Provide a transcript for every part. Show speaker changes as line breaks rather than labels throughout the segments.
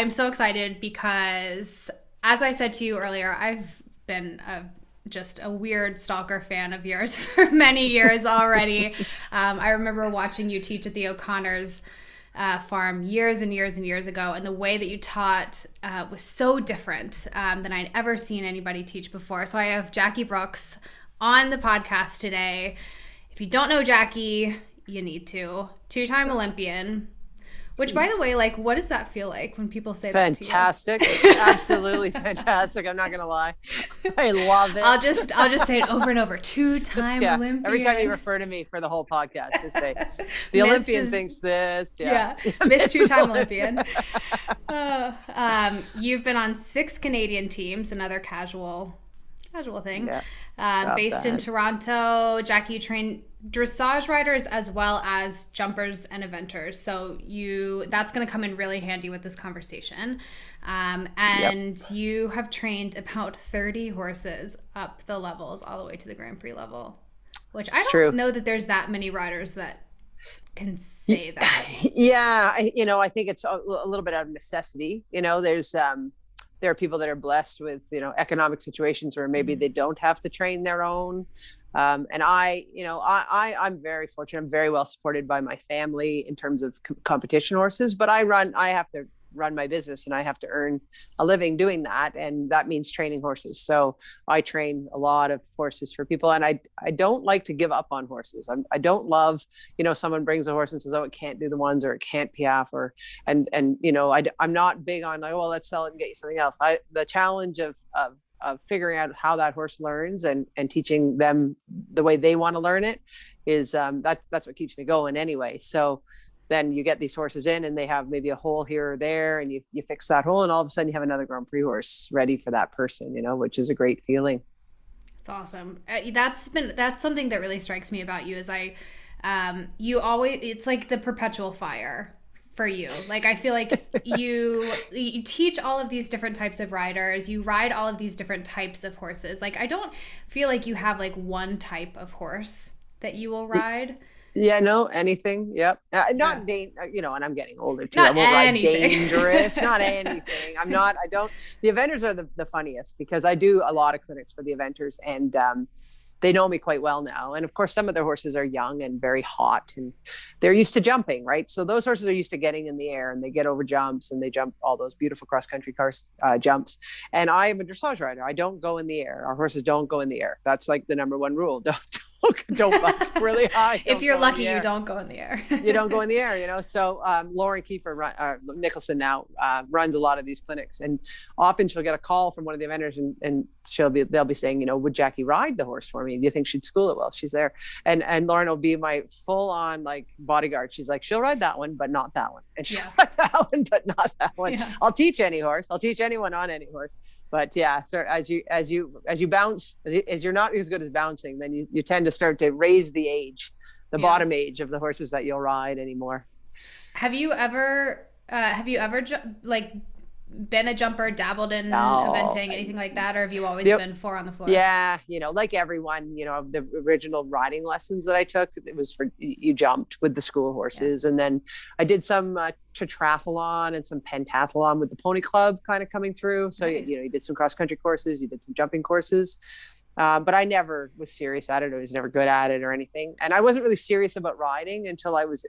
I'm so excited because, as I said to you earlier, I've been just a weird stalker fan of yours for many years already. I remember watching you teach at the O'Connor's farm years and years and years ago, and the way that you taught was so different than I'd ever seen anybody teach before. So I have Jacquie Brooks on the podcast today. If you don't know Jacquie, you need to. Two-time Olympian. Which, by the way, like, what does that feel like when people say that to you?
Fantastic. Absolutely fantastic. I'm not going to lie. I love it.
I'll just say it over and over. Two-time Olympian.
Every time you refer to me for the whole podcast, just say, the Olympian thinks this. Yeah.
Miss Two-time Olympian. You've been on 6 Canadian teams, another casual thing. Yeah. Based in Toronto. Jacquie, you train dressage riders as well as jumpers and eventers. So that's going to come in really handy with this conversation. You have trained about 30 horses up the levels all the way to the Grand Prix level, which I don't know that there's that many riders that can say that.
Yeah. I think it's a little bit out of necessity. There are people that are blessed with, economic situations where maybe they don't have to train their own. I'm very fortunate. I'm very well supported by my family in terms of competition horses, but I have to run my business and I have to earn a living doing that. And that means training horses. So I train a lot of horses for people. And I don't like to give up on horses. I don't love, someone brings a horse and says, oh, it can't do the ones, or it can't piaffe, I'm not big on like, well, let's sell it and get you something else. The challenge of figuring out how that horse learns and teaching them the way they want to learn it is that's what keeps me going anyway. So then you get these horses in and they have maybe a hole here or there, and you fix that hole, and all of a sudden you have another Grand Prix horse ready for that person, which is a great feeling.
It's awesome. That's something that really strikes me about you is it's like the perpetual fire for you. Like, I feel like you teach all of these different types of riders, you ride all of these different types of horses. Like, I don't feel like you have like one type of horse that you will ride.
Yeah, no, anything. Yep. And I'm getting older too.
Not
I won't ride
anything.
dangerous, not anything. The eventers are the funniest because I do a lot of clinics for the eventers, and they know me quite well now. And of course, some of their horses are young and very hot, and they're used to jumping, right? So those horses are used to getting in the air, and they get over jumps, and they jump all those beautiful cross-country jumps. And I am a dressage rider. I don't go in the air. Our horses don't go in the air. That's like the number one rule. Don't buck really high.
If you're lucky, you don't go in the air.
You don't go in the air, So Lauren Kiefer Nicholson now runs a lot of these clinics, and often she'll get a call from one of the eventers, and they'll be saying, would Jacquie ride the horse for me? Do you think she'd school it well? She's there, and Lauren will be my full on like bodyguard. She's like, she'll ride that one, but not that one, and she'll ride that one, but not that one. Yeah. I'll teach any horse. I'll teach anyone on any horse. But yeah, so as you bounce, as you're not as good as bouncing, then you tend to start to raise the bottom age of the horses that you'll ride anymore.
Have you ever been a jumper, dabbled in eventing, anything like that, or have you always been 4 on the floor?
Yeah, like everyone, the original riding lessons that I took, it was for you jumped with the school horses, and then I did some triathlon and some pentathlon with the pony club kind of coming through. So nice. You did some cross country courses, you did some jumping courses. But I never was serious at it. I was never good at it or anything. And I wasn't really serious about riding until I was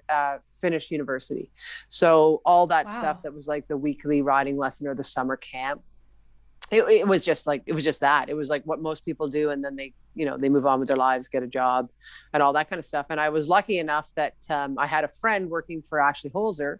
finished university. So all that stuff that was like the weekly riding lesson or the summer camp, it was just that. It was like what most people do. And then they move on with their lives, get a job and all that kind of stuff. And I was lucky enough that I had a friend working for Ashley Holzer.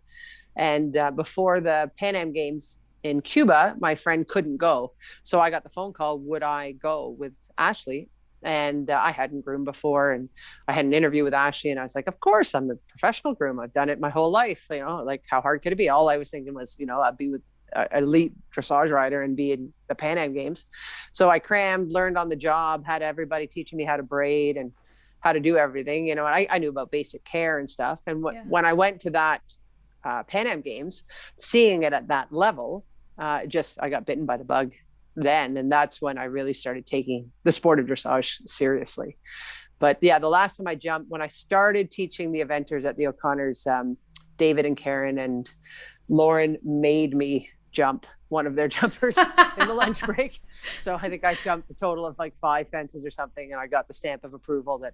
And before the Pan Am Games in Cuba, my friend couldn't go. So I got the phone call, would I go with Ashley? And I hadn't groomed before, and I had an interview with Ashley, and I was like, of course, I'm a professional groom. I've done it my whole life. Like how hard could it be? All I was thinking was, I'd be with an elite dressage rider and be in the Pan Am Games. So I crammed, learned on the job, had everybody teaching me how to braid and how to do everything, and I knew about basic care and stuff. And when I went to that Pan Am Games, seeing it at that level, I got bitten by the bug then. And that's when I really started taking the sport of dressage seriously. But yeah, the last time I jumped, when I started teaching the eventers at the O'Connors, David and Karen and Lauren made me jump one of their jumpers in the lunch break. So I think I jumped a total of like 5 fences or something, and I got the stamp of approval that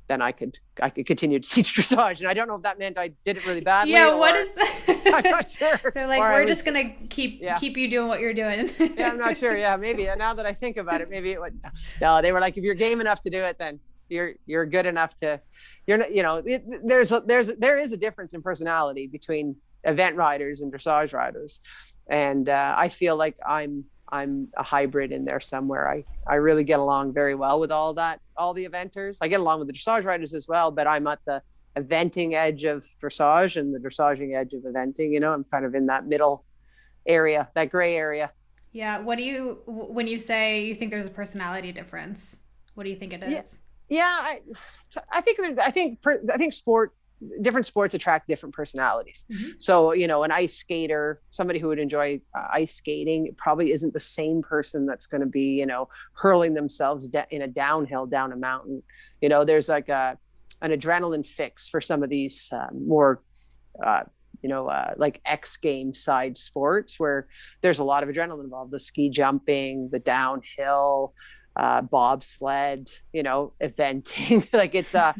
then I could continue to teach dressage. And I don't know if that meant I did it really badly.
Yeah, what is that?
I'm not sure.
They're like, we're just gonna keep you doing what you're doing.
Yeah, I'm not sure. Yeah, maybe. Now that I think about it, maybe it would. No, they were like, if you're game enough to do it, then you're good enough to. You're not. You know, there is a difference in personality between event riders and dressage riders, and I feel like I'm a hybrid in there somewhere. I really get along very well with all the eventers. I get along with the dressage riders as well, but I'm at the eventing edge of dressage and the dressaging edge of eventing. You know, I'm kind of in that middle area, that gray area.
Yeah. What do you, when you say you think there's a personality difference, what do you think it is?
Yeah, I think different sports attract different personalities. Mm-hmm. So, you know, an ice skater, somebody who would enjoy ice skating, probably isn't the same person that's going to be, you know, hurling themselves in a downhill down a mountain. You know, there's like an adrenaline fix for some of these more, like X Games side sports where there's a lot of adrenaline involved. The ski jumping, the downhill, bobsled, you know, eventing. Like it's a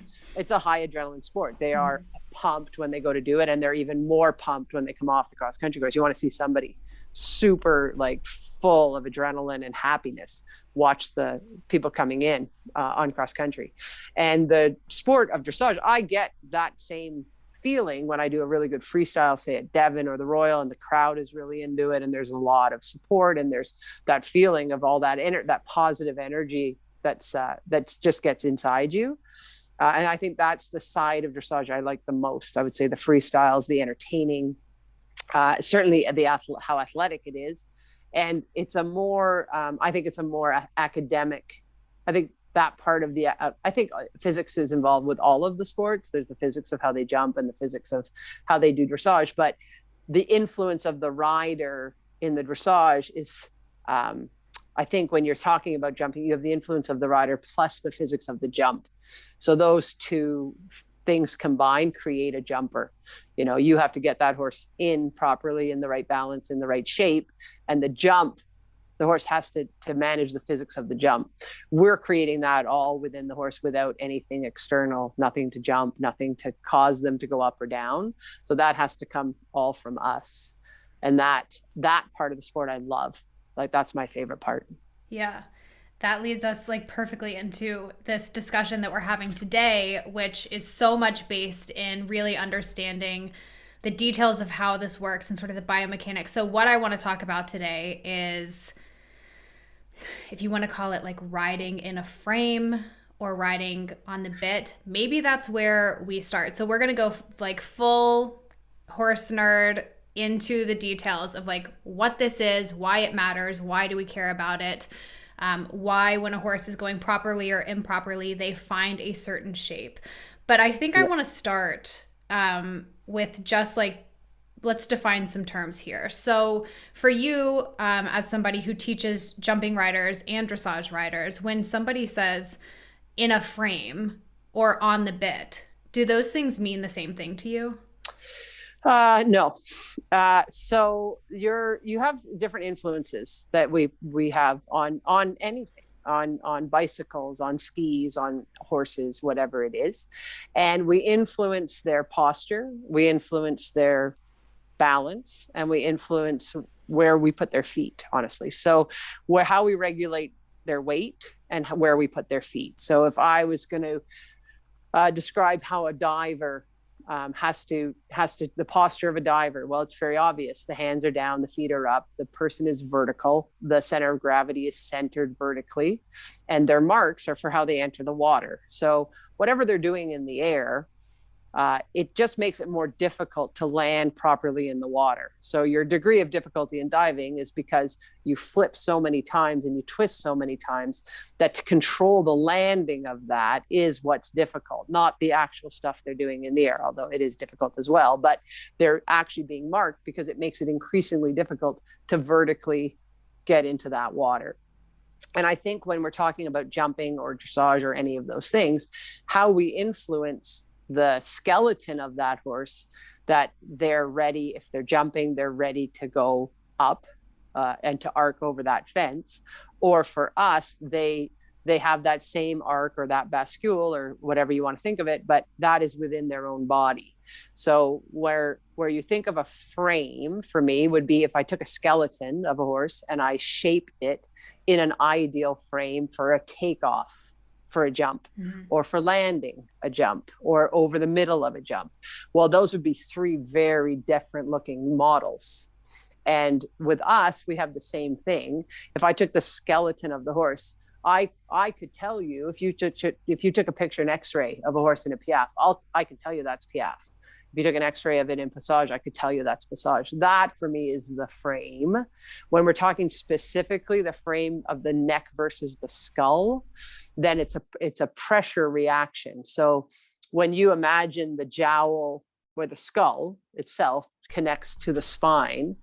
high adrenaline sport. They are pumped when they go to do it, and they're even more pumped when they come off the cross country course. You want to see somebody super like full of adrenaline and happiness watch the people coming in on cross country. And the sport of dressage, I get that same feeling when I do a really good freestyle, say at Devon or the Royal, and the crowd is really into it, and there's a lot of support, and there's that feeling of all that that positive energy that's just gets inside you. And I think that's the side of dressage I like the most. I would say the freestyles, the entertaining, certainly how athletic it is. And it's a more, I think it's a more academic, I think that part of I think physics is involved with all of the sports. There's the physics of how they jump and the physics of how they do dressage, but the influence of the rider in the dressage is, I think when you're talking about jumping, you have the influence of the rider plus the physics of the jump. So those two things combined create a jumper. You know, you have to get that horse in properly, in the right balance, in the right shape, and the jump, the horse has to manage the physics of the jump. We're creating that all within the horse without anything external, nothing to jump, nothing to cause them to go up or down. So that has to come all from us. And that part of the sport I love. Like, that's my favorite part.
Yeah. That leads us like perfectly into this discussion that we're having today, which is so much based in really understanding the details of how this works and sort of the biomechanics. So what I want to talk about today is, if you want to call it like riding in a frame or riding on the bit, maybe that's where we start. So we're going to go like full horse nerd into the details of like what this is, why it matters, why do we care about it, why when a horse is going properly or improperly, they find a certain shape. But I think I want to start with just like, let's define some terms here. So for you, as somebody who teaches jumping riders and dressage riders, when somebody says in a frame or on the bit, do those things mean the same thing to you?
No. So you have different influences that we have on anything, on bicycles, on skis, on horses, whatever it is. And we influence their posture, we influence their balance, and we influence where we put their feet, honestly. So how we regulate their weight and where we put their feet. So if I was going to describe how a diver has to the posture of a diver, well, it's very obvious. The hands are down, the feet are up, the person is vertical, the center of gravity is centered vertically, and their marks are for how they enter the water. So whatever they're doing in the air, it just makes it more difficult to land properly in the water. So your degree of difficulty in diving is because you flip so many times and you twist so many times that to control the landing of that is what's difficult, not the actual stuff they're doing in the air, although it is difficult as well. But they're actually being marked because it makes it increasingly difficult to vertically get into that water. And I think when we're talking about jumping or dressage or any of those things, how we influence the skeleton of that horse, that they're ready, if they're jumping, they're ready to go up and to arc over that fence, or for us, they have that same arc or that bascule or whatever you want to think of it, but that is within their own body. So where you think of a frame for me would be if I took a skeleton of a horse and I shaped it in an ideal frame for a takeoff, for a jump, or for landing a jump, or over the middle of a jump. Well, those would be three very different looking models. And with us, we have the same thing. If I took the skeleton of the horse, I could tell you, if you took a picture, an X-ray of a horse in a piaffe, I can tell you that's piaffe. If you took an X-ray of it in passage, I could tell you that's passage. That for me is the frame. When we're talking specifically the frame of the neck versus the skull, then it's a pressure reaction. So when you imagine the jowl where the skull itself connects to the spine,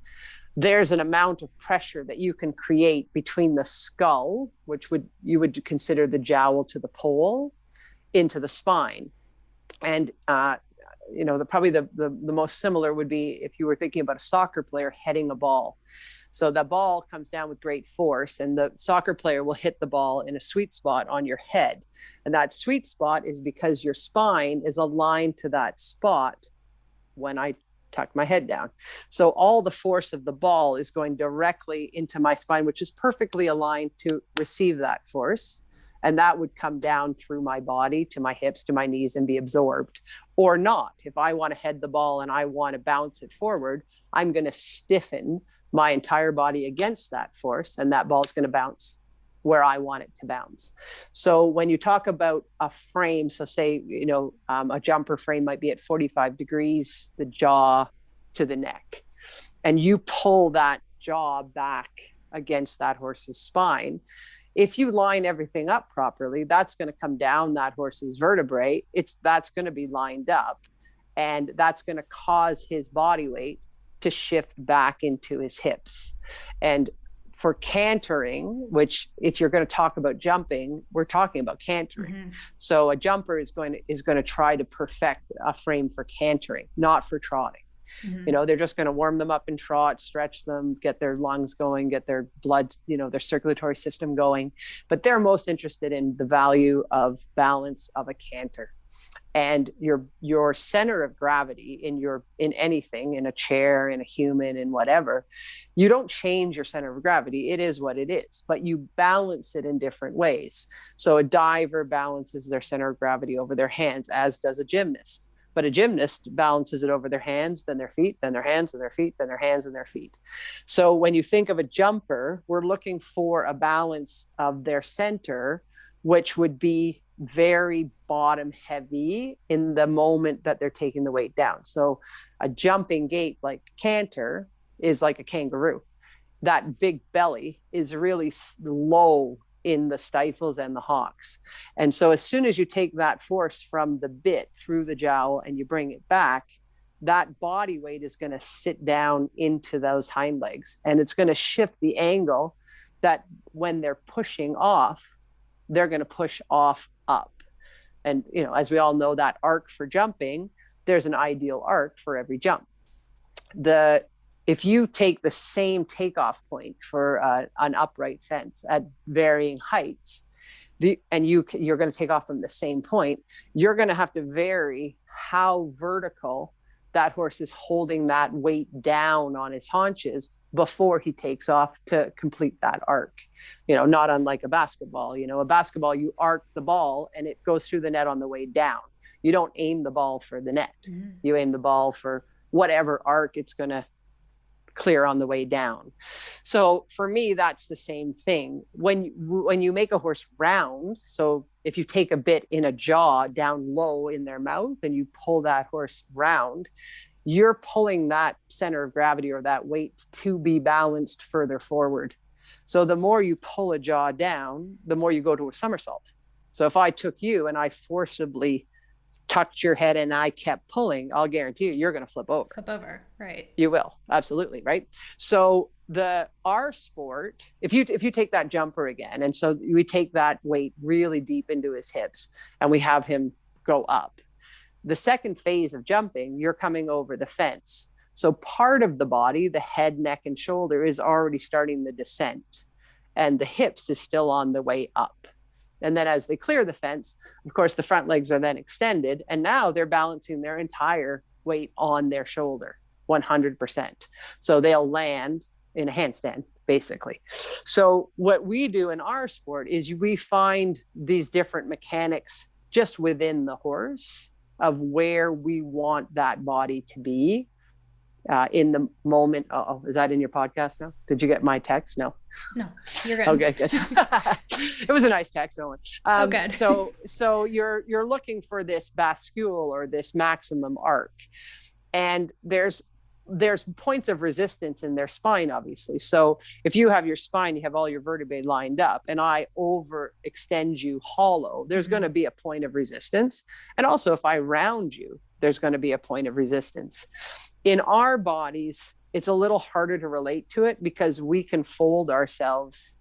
there's an amount of pressure that you can create between the skull, which you would consider the jowl to the pole, into the spine. And probably the most similar would be if you were thinking about a soccer player heading a ball. So the ball comes down with great force, and the soccer player will hit the ball in a sweet spot on your head. And that sweet spot is because your spine is aligned to that spot when I tuck my head down. So all the force of the ball is going directly into my spine, which is perfectly aligned to receive that force. And that would come down through my body to my hips, to my knees, and be absorbed or not. If I want to head the ball and I want to bounce it forward, I'm going to stiffen my entire body against that force, and that ball is going to bounce where I want it to bounce. So when you talk about a frame, so say, a jumper frame might be at 45 degrees, the jaw to the neck, and you pull that jaw back against that horse's spine. If you line everything up properly, that's going to come down that horse's vertebrae. That's going to be lined up, and that's going to cause his body weight to shift back into his hips. And for cantering, which if you're going to talk about jumping, we're talking about cantering. So a jumper is going to try to perfect a frame for cantering, not for trotting. They're just going to warm them up in trot, stretch them, get their lungs going, get their blood, their circulatory system going. But they're most interested in the value of balance of a canter. And your center of gravity in anything, in a chair, in a human, in whatever, you don't change your center of gravity. It is what it is, but you balance it in different ways. So a diver balances their center of gravity over their hands, as does a gymnast. But a gymnast balances it over their hands, then their feet, then their hands, and their feet, then their hands and their feet. So when you think of a jumper, we're looking for a balance of their center, which would be very bottom heavy in the moment that they're taking the weight down. So a jumping gait like canter is like a kangaroo. That big belly is really low in the stifles and the hocks. And so as soon as you take that force from the bit through the jowl and you bring it back, that body weight is going to sit down into those hind legs, and it's going to shift the angle that when they're pushing off, they're going to push off up. And, as we all know, that arc for jumping, there's an ideal arc for every jump. If you take the same takeoff point for an upright fence at varying heights, and you're going to take off from the same point, you're going to have to vary how vertical that horse is holding that weight down on his haunches before he takes off to complete that arc. Not unlike a basketball. A basketball, you arc the ball and it goes through the net on the way down. You don't aim the ball for the net. You aim the ball for whatever arc it's going to clear on the way down. So for me, that's the same thing. When you make a horse round, so if you take a bit in a jaw down low in their mouth and you pull that horse round, you're pulling that center of gravity or that weight to be balanced further forward. So the more you pull a jaw down, the more you go to a somersault. So if I took you and I forcibly tucked your head and I kept pulling, I'll guarantee you're going to flip over.
Flip over, right?
You will, absolutely, right? So our sport, if you take that jumper again, and so we take that weight really deep into his hips and we have him go up. The second phase of jumping, you're coming over the fence. So part of the body, the head, neck, and shoulder, is already starting the descent, and the hips is still on the way up. And then as they clear the fence, of course, the front legs are then extended, and now they're balancing their entire weight on their shoulder, 100%. So they'll land in a handstand, basically. So what we do in our sport is we find these different mechanics just within the horse of where we want that body to be in the moment. Oh, is that in your podcast now? Did you get my text? No,
you're good.
Okay, good. It was a nice text.
Good.
So you're looking for this bascule or this maximum arc, and there's points of resistance in their spine, obviously. So if you have your spine, you have all your vertebrae lined up, and I overextend you hollow, there's going to be a point of resistance. And also if I round you, there's going to be a point of resistance. In our bodies, it's a little harder to relate to it because we can fold ourselves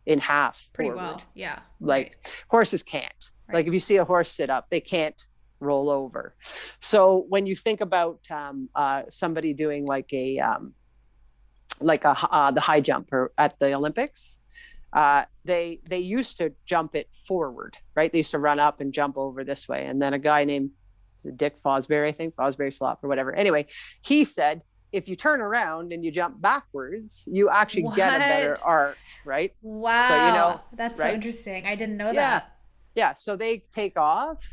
in half
pretty
forward.
Well. Yeah.
Like horses can't. Right. Like if you see a horse sit up, they can't roll over. So when you think about somebody doing like the high jump at the Olympics, they used to jump it forward, right? They used to run up and jump over this way. And then a guy named Dick Fosbury, I think, Fosbury Slop or whatever. Anyway, he said, if you turn around and you jump backwards, you actually get a better arc, right?
Wow. So, that's right? So interesting. I didn't know that.
Yeah. So they take off.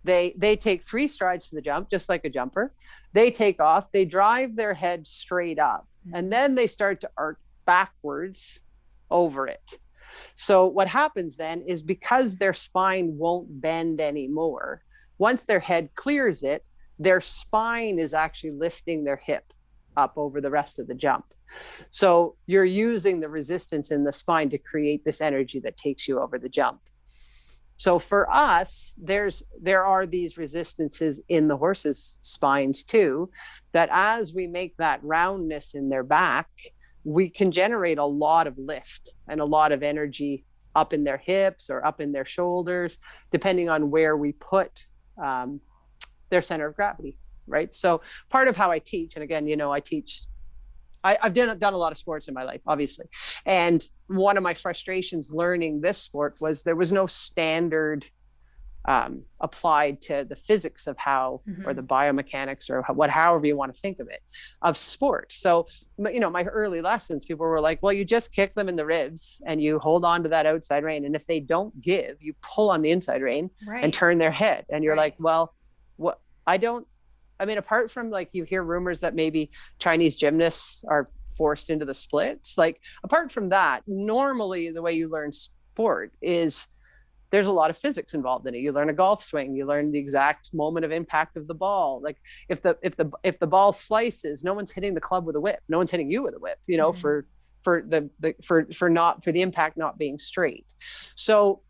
They take 3 strides to the jump, just like a jumper. They take off, they drive their head straight up, and then they start to arc backwards over it. So what happens then is because their spine won't bend anymore, once their head clears it, their spine is actually lifting their hip up over the rest of the jump. So you're using the resistance in the spine to create this energy that takes you over the jump. So for us, there are these resistances in the horses' spines too, that as we make that roundness in their back, we can generate a lot of lift and a lot of energy up in their hips or up in their shoulders, depending on where we put their center of gravity, right? So part of how I teach, and again, I've done a lot of sports in my life, obviously. And one of my frustrations learning this sport was there was no standard applied to the physics of how, or the biomechanics or however you want to think of it, of sport. So, my early lessons, people were like, well, you just kick them in the ribs and you hold on to that outside rein. And if they don't give, you pull on the inside rein and turn their head. And you're like, well, what? Apart from like, you hear rumors that maybe Chinese gymnasts are forced into the splits. Like, apart from that, normally the way you learn sport is there's a lot of physics involved in it. You learn a golf swing, you learn the exact moment of impact of the ball. Like if the ball slices, no one's hitting the club with a whip. No one's hitting you with a whip, for the impact not being straight. So,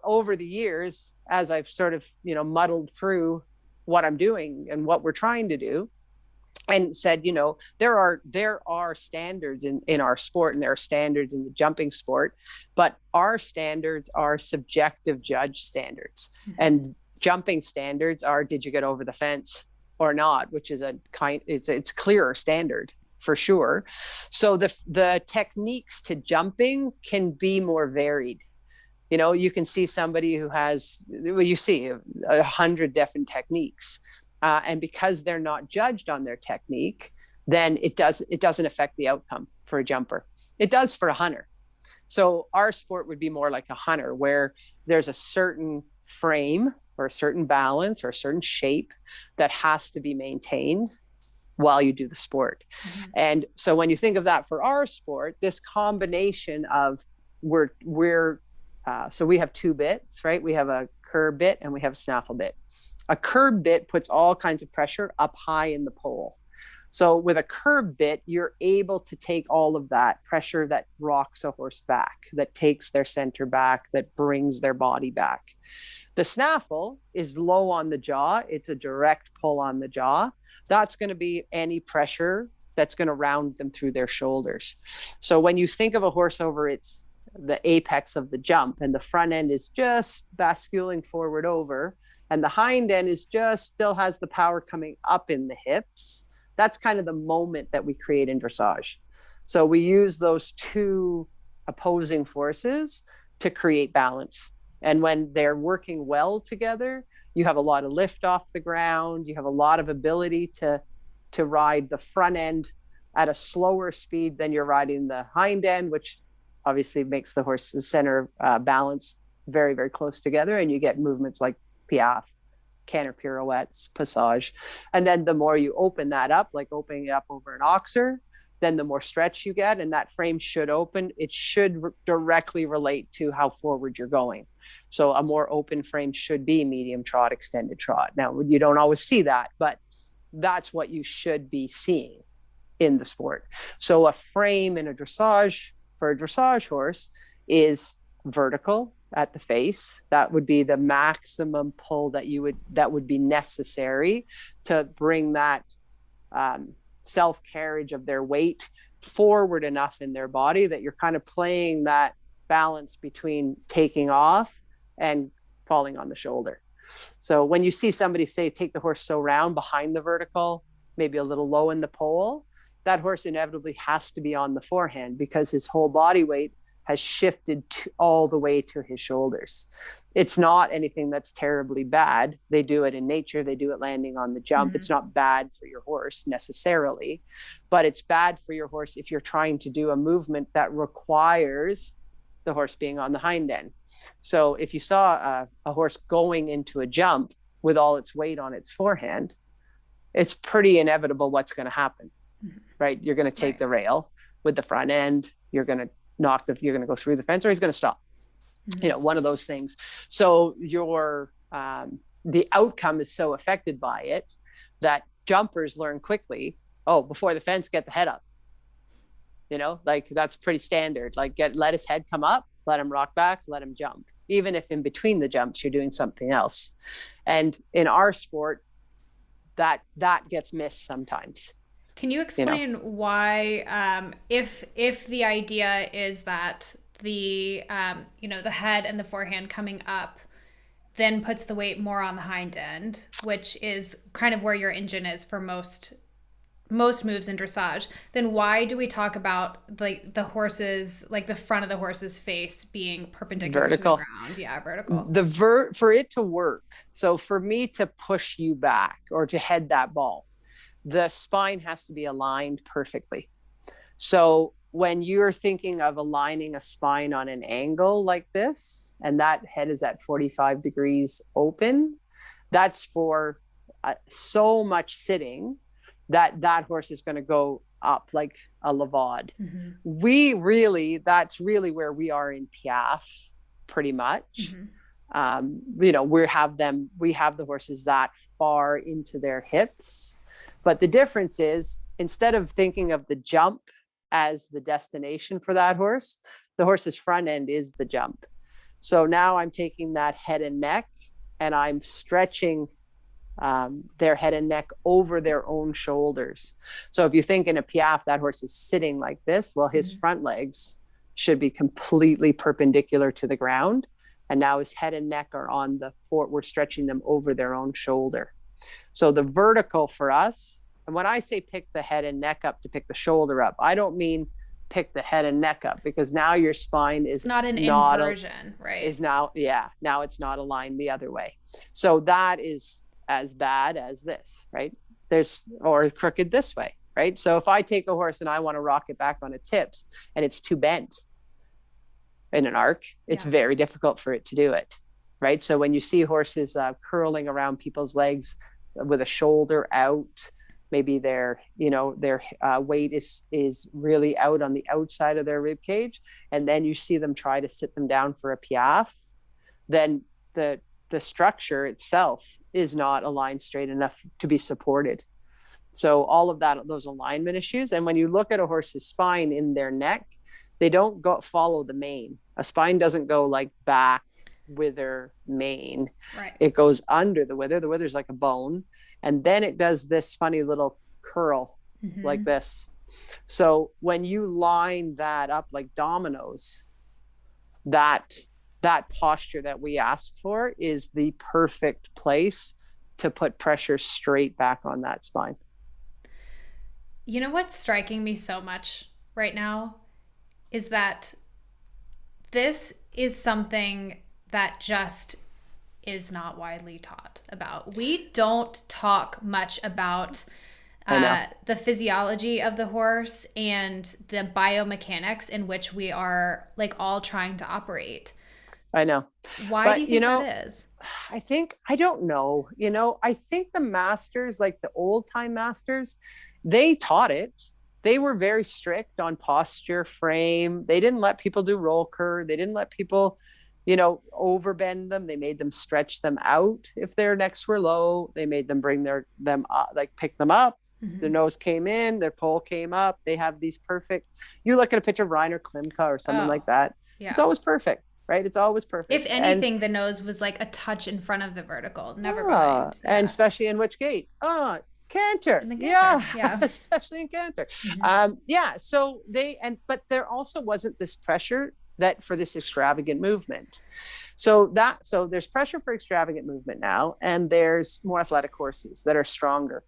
over the years, as I've sort of, muddled through what I'm doing and what we're trying to do, and said, there are standards in our sport, and there are standards in the jumping sport, but our standards are subjective judge standards. And jumping standards are, did you get over the fence or not, which is it's clearer standard for sure. So the techniques to jumping can be more varied. You can see somebody who has, you see 100 different techniques. And because they're not judged on their technique, then it doesn't affect the outcome for a jumper. It does for a hunter. So our sport would be more like a hunter, where there's a certain frame or a certain balance or a certain shape that has to be maintained while you do the sport. And so when you think of that for our sport, this combination of so we have 2 bits, right? We have a curb bit and we have a snaffle bit. A curb bit puts all kinds of pressure up high in the pole. So with a curb bit, you're able to take all of that pressure that rocks a horse back, that takes their center back, that brings their body back. The snaffle is low on the jaw. It's a direct pull on the jaw. That's going to be any pressure that's going to round them through their shoulders. So when you think of a horse over the apex of the jump, and the front end is just basculing forward over, and the hind end is still has the power coming up in the hips, That's kind of the moment that we create in dressage. So we use those two opposing forces to create balance. And when they're working well together, you have a lot of lift off the ground. You have a lot of ability to ride the front end at a slower speed than you're riding the hind end, which obviously makes the horse's center balance very, very close together. And you get movements like piaffe, canter pirouettes, passage. And then the more you open that up, like opening it up over an oxer, then the more stretch you get, and that frame should open. It should directly relate to how forward you're going. So a more open frame should be medium trot, extended trot. Now, you don't always see that, but that's what you should be seeing in the sport. So a frame in a dressage for a dressage horse is vertical at the face. That would be the maximum pull that would be necessary to bring that self-carriage of their weight forward enough in their body that you're kind of playing that balance between taking off and falling on the shoulder. So when you see somebody say, take the horse so round behind the vertical, maybe a little low in the pole, that horse inevitably has to be on the forehand because his whole body weight has shifted all the way to his shoulders. It's not anything that's terribly bad. They do it in nature. They do it landing on the jump. It's not bad for your horse necessarily, but it's bad for your horse if you're trying to do a movement that requires the horse being on the hind end. So if you saw a horse going into a jump with all its weight on its forehand, it's pretty inevitable what's going to happen, right? You're going to take the rail with the front end. You're going to you're going to go through the fence, or he's going to stop. You know, one of those things. So the outcome is so affected by it that jumpers learn quickly, before the fence, get the head up. You know, like that's pretty standard. Like let his head come up, let him rock back, let him jump. Even if in between the jumps you're doing something else. And in our sport, that gets missed sometimes.
Can you explain why, if the idea is that the the head and the forehand coming up then puts the weight more on the hind end, which is kind of where your engine is for most moves in dressage, then why do we talk about like the horses, like the front of the horse's face being perpendicular
vertical
to the ground? Yeah, vertical.
For it to work. So for me to push you back or to head that ball, the spine has to be aligned perfectly. So when you're thinking of aligning a spine on an angle like this, and that head is at 45 degrees open, that's for so much sitting that horse is going to go up like a levade. That's really where we are in piaffe pretty much. We have the horses that far into their hips. But the difference is, instead of thinking of the jump as the destination for that horse, the horse's front end is the jump. So now I'm taking that head and neck and I'm stretching their head and neck over their own shoulders. So if you think in a piaffe, that horse is sitting like this, well, his front legs should be completely perpendicular to the ground. And now his head and neck are on we're stretching them over their own shoulder. So the vertical for us, and when I say pick the head and neck up to pick the shoulder up, I don't mean pick the head and neck up, because now your spine is
not an inversion, right?
Now it's not aligned the other way. So that is as bad as this, right? Or crooked this way, right? So if I take a horse and I want to rock it back on its hips and it's too bent in an arc, it's very difficult for it to do it, right? So when you see horses curling around people's legs with a shoulder out, maybe their weight is really out on the outside of their rib cage, and then you see them try to sit them down for a piaffe, then the structure itself is not aligned straight enough to be supported. So all of those alignment issues. And when you look at a horse's spine in their neck, they don't follow the mane. A spine doesn't go like back, wither, mane.
Right.
It goes under the wither. The wither is like a bone. And then it does this funny little curl like this. So when you line that up like dominoes, that posture that we ask for is the perfect place to put pressure straight back on that spine.
You know what's striking me so much right now is that this is something that just is not widely taught about. We don't talk much about the physiology of the horse and the biomechanics in which we are like all trying to operate.
I know.
Why do
But,
you think that is?
I don't know, I think the masters, like the old time masters, they taught it. They were very strict on posture, frame. They didn't let people do roll curve. They didn't let people, overbend them. They made them stretch them out. If their necks were low, they made them bring them up, like pick them up. Mm-hmm. Their nose came in, their pole came up. They have these perfect, you look at a picture of Reiner Klimka or someone like that. Yeah. It's always perfect. Right? It's always perfect.
If anything, the nose was like a touch in front of the vertical, never behind.
And especially in which gait? Canter. Yeah. Especially in canter. Mm-hmm. So but there also wasn't this pressure that for this extravagant movement. So there's pressure for extravagant movement now, and there's more athletic horses that are stronger.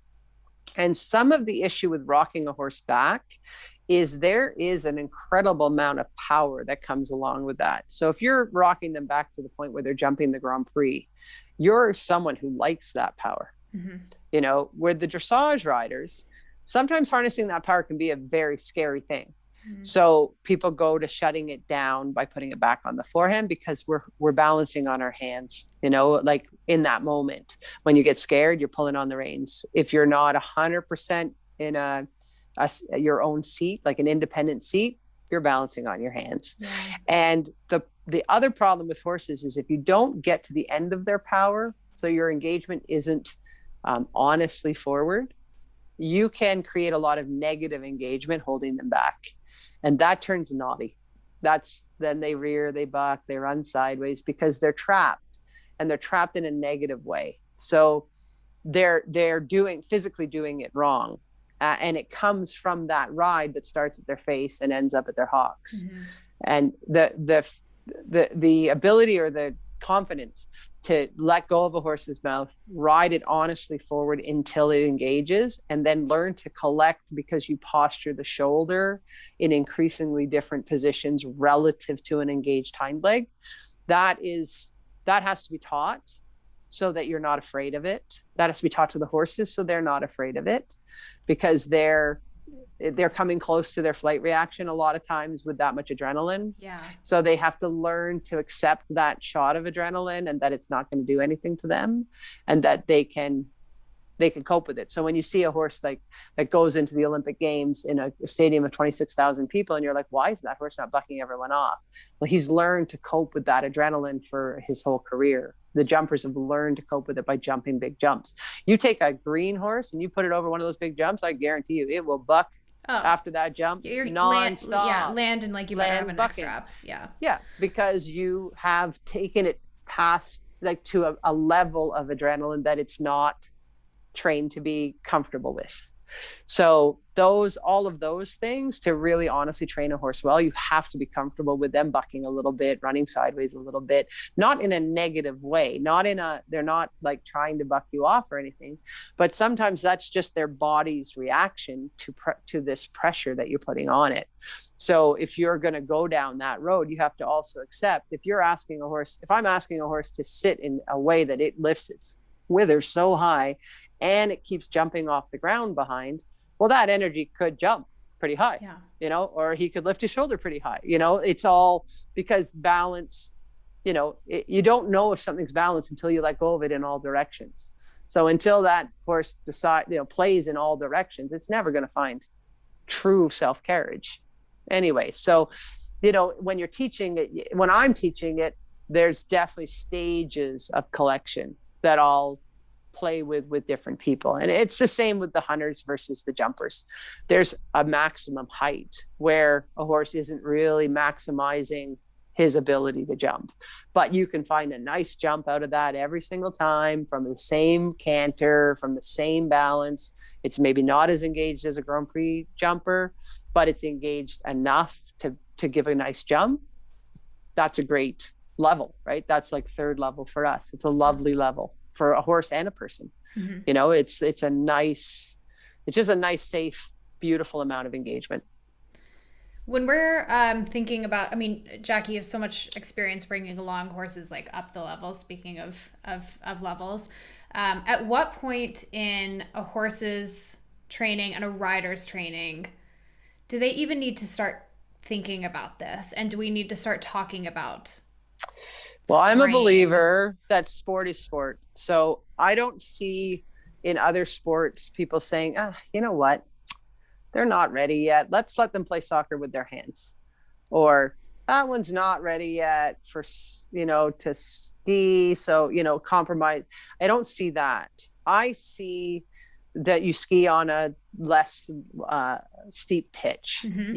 And some of the issue with rocking a horse back is there is an incredible amount of power that comes along with that. So if you're rocking them back to the point where they're jumping the Grand Prix, you're someone who likes that power. Mm-hmm. With the dressage riders, sometimes harnessing that power can be a very scary thing. Mm-hmm. So people go to shutting it down by putting it back on the forehand because we're balancing on our hands, like in that moment when you get scared, you're pulling on the reins. If you're not 100% in your own seat, like an independent seat, you're balancing on your hands. Yeah. And the other problem with horses is if you don't get to the end of their power, so your engagement isn't honestly forward, you can create a lot of negative engagement holding them back. And that turns naughty. Then they rear, they buck, they run sideways because they're trapped, and they're trapped in a negative way. So they're physically doing it wrong. And it comes from that ride that starts at their face and ends up at their hocks. Mm-hmm. And the ability or the confidence to let go of a horse's mouth, ride it honestly forward until it engages, and then learn to collect because you posture the shoulder in increasingly different positions relative to an engaged hind leg. That has to be taught so that you're not afraid of it. That has to be taught to the horses so they're not afraid of it, because they're coming close to their flight reaction a lot of times with that much adrenaline. Yeah. So they have to learn to accept that shot of adrenaline and that it's not going to do anything to them, and that they can cope with it. So when you see a horse that goes into the Olympic Games in a stadium of 26,000 people, and you're like, why is that horse not bucking everyone off? Well, he's learned to cope with that adrenaline for his whole career. The jumpers have learned to cope with it by jumping big jumps. You take a green horse and you put it over one of those big jumps, I guarantee you it will buck after that jump non-stop.
Land and like you better have a neck strap.
Yeah, because you have taken it past like to a level of adrenaline that it's not trained to be comfortable with. So all of those things, to really honestly train a horse well, you have to be comfortable with them bucking a little bit, running sideways a little bit, not in a negative way, they're not like trying to buck you off or anything, but sometimes that's just their body's reaction to this pressure that you're putting on it. So if you're going to go down that road, you have to also accept, if I'm asking a horse to sit in a way that it lifts its withers so high and it keeps jumping off the ground behind, well, that energy could jump pretty high, or he could lift his shoulder pretty high. It's all because balance, you don't know if something's balanced until you let go of it in all directions. So until that horse plays in all directions, it's never going to find true self-carriage anyway. So, when you're teaching it, when I'm teaching it, there's definitely stages of collection that I'll play with different people. And it's the same with the hunters versus the jumpers. There's a maximum height where a horse isn't really maximizing his ability to jump, but you can find a nice jump out of that every single time from the same canter, from the same balance. It's maybe not as engaged as a Grand Prix jumper, but it's engaged enough to give a nice jump. That's a great level, right? That's like third level for us. It's a lovely level for a horse and a person. Mm-hmm. It's just a nice, safe beautiful amount of engagement.
When we're thinking about, I mean, Jacquie, you have so much experience bringing along horses like up the levels. Speaking of levels, at what point in a horse's training and a rider's training do they even need to start thinking about this? And do we need to start talking about?
Well, I'm a believer that sport is sport. So I don't see in other sports people saying, you know what? They're not ready yet. Let's let them play soccer with their hands. Or that one's not ready yet for, to ski. So, compromise. I don't see that. I see that you ski on a less steep pitch.
Mm-hmm.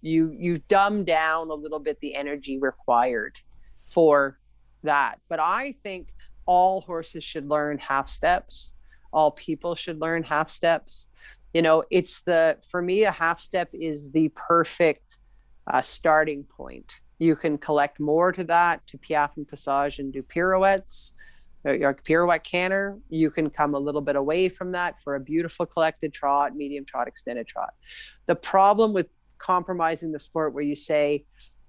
You dumb down a little bit the energy required for that. But I think all horses should learn half steps. All people should learn half steps. For me, a half step is the perfect starting point. You can collect more to that, to piaffe and passage and do pirouettes, or pirouette canter. You can come a little bit away from that for a beautiful collected trot, medium trot, extended trot. The problem with compromising the sport where you say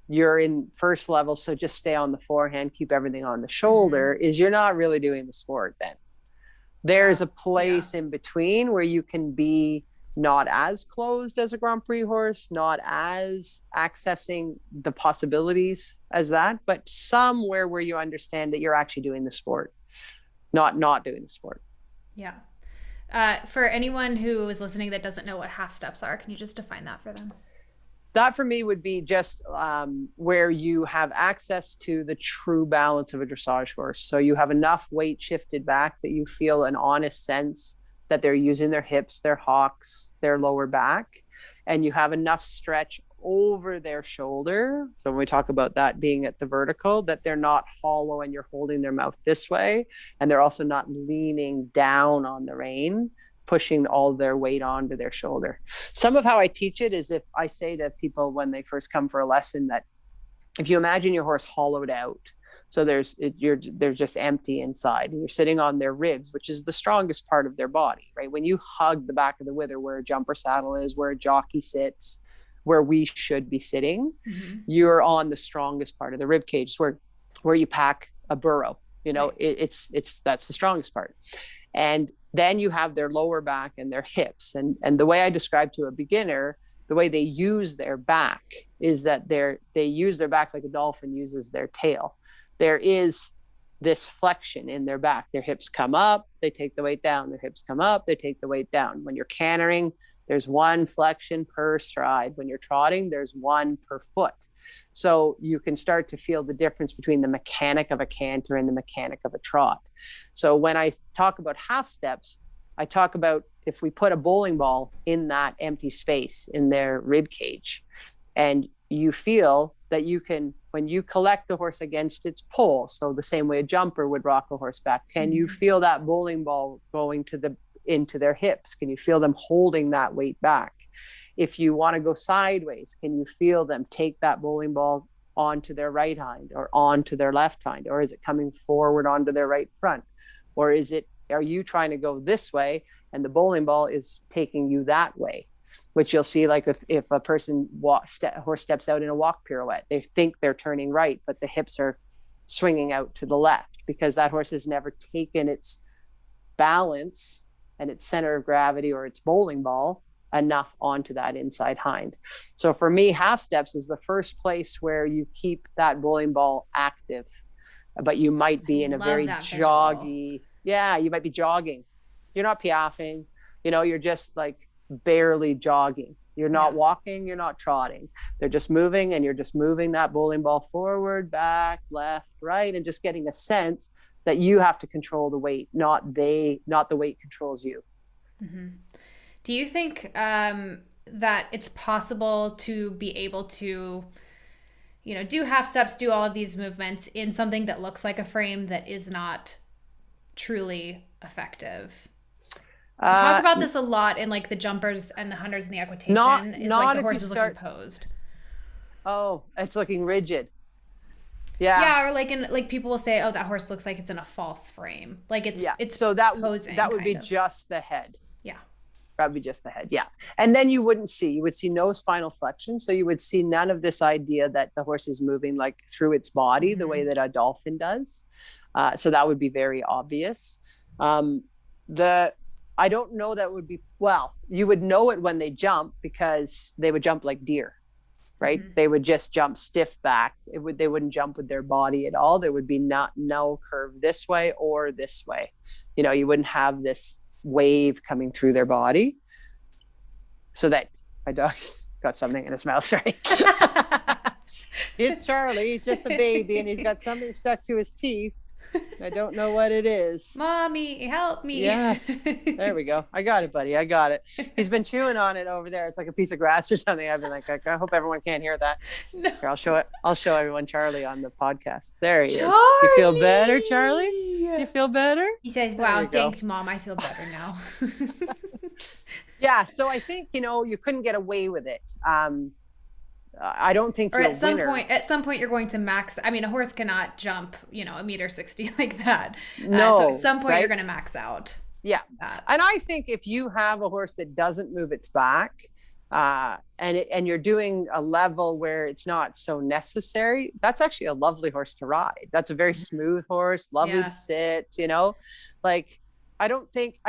you're in first level, so just stay on the forehand, keep everything on the shoulder, is you're not really doing the sport then. There's a place in between where you can be not as closed as a Grand Prix horse, not as accessing the possibilities as that, but somewhere where you understand that you're actually doing the sport, not doing the sport.
Yeah. For anyone who is listening that doesn't know what half steps are, can you just define that for them?
That for me would be just where you have access to the true balance of a dressage horse. So you have enough weight shifted back that you feel an honest sense that they're using their hips, their hocks, their lower back, and you have enough stretch over their shoulder. So when we talk about that being at the vertical, that they're not hollow and you're holding their mouth this way, and they're also not leaning down on the rein, pushing all their weight onto their shoulder. Some of how I teach it is if I say to people when they first come for a lesson that if you imagine your horse hollowed out, so they're just empty inside, and you're sitting on their ribs, which is the strongest part of their body, right? When you hug the back of the wither where a jumper saddle is, where a jockey sits, where we should be sitting, you're on the strongest part of the rib cage, where you pack a burrow, it's that's the strongest part. And then you have their lower back and their hips. And the way I describe to a beginner, the way they use their back is that they use their back like a dolphin uses their tail. There is this flexion in their back. Their hips come up, they take the weight down. Their hips come up, they take the weight down. When you're cantering, there's one flexion per stride. When you're trotting, there's one per foot. So you can start to feel the difference between the mechanic of a canter and the mechanic of a trot. So when I talk about half steps, I talk about if we put a bowling ball in that empty space in their rib cage, and you feel that you can, when you collect the horse against its pole, so the same way a jumper would rock a horse back, can you feel that bowling ball going into their hips? Can you feel them holding that weight back? If you want to go sideways, can you feel them take that bowling ball onto their right hind or onto their left hind? Or is it coming forward onto their right front? Or are you trying to go this way and the bowling ball is taking you that way? Which you'll see, like if a person horse steps out in a walk pirouette, they think they're turning right, but the hips are swinging out to the left because that horse has never taken its balance and its center of gravity or its bowling ball enough onto that inside hind. So for me, half steps is the first place where you keep that bowling ball active, but you might be in a very joggy. Yeah, you might be jogging. You're not piaffing, you're just like barely jogging. You're not walking, you're not trotting. They're just moving, and you're just moving that bowling ball forward, back, left, right, and just getting a sense that you have to control the weight, not the weight controls you.
Mm-hmm. Do you think that it's possible to be able to, do half steps, do all of these movements in something that looks like a frame that is not truly effective? We talk about this a lot in like the jumpers and the hunters and the equitation.
Not
like the horse is looking posed.
Oh, it's looking rigid. Yeah.
Yeah, or like people will say, oh, that horse looks like it's in a false frame. Like it's
so that
posing,
that would be just the head.
Yeah.
Probably just the head. Yeah. And then you would see no spinal flexion. So you would see none of this idea that the horse is moving like through its body the way that a dolphin does. So that would be very obvious. I don't know that would be, well, you would know it when they jump because they would jump like deer, right? They would just jump stiff back. They wouldn't jump with their body at all. There would be no curve this way or this way. You know, you wouldn't have this wave coming through their body. So that my dog's got something in his mouth, sorry. It's Charlie. He's just a baby and he's got something stuck to his teeth. I don't know what it is.
Mommy, help me.
Yeah. There we go. I got it, buddy. I got it. He's been chewing on it over there. It's like a piece of grass or something. I've been like, I hope everyone can't hear that. No. Here, I'll show it. I'll show everyone Charlie on the podcast. There he is. You feel better, Charlie? You feel better?
He says, wow, thanks, Mom. I feel better now.
Yeah. So I think, you know, you couldn't get away with it. I don't think
at some point you're going to max. I mean, a horse cannot jump, you know, 1.60 m like that.
No.
So at some point you're going to max out.
Yeah. And I think if you have a horse that doesn't move its back, and you're doing a level where it's not so necessary, that's actually a lovely horse to ride. That's a very smooth horse, lovely to sit, you know, like, I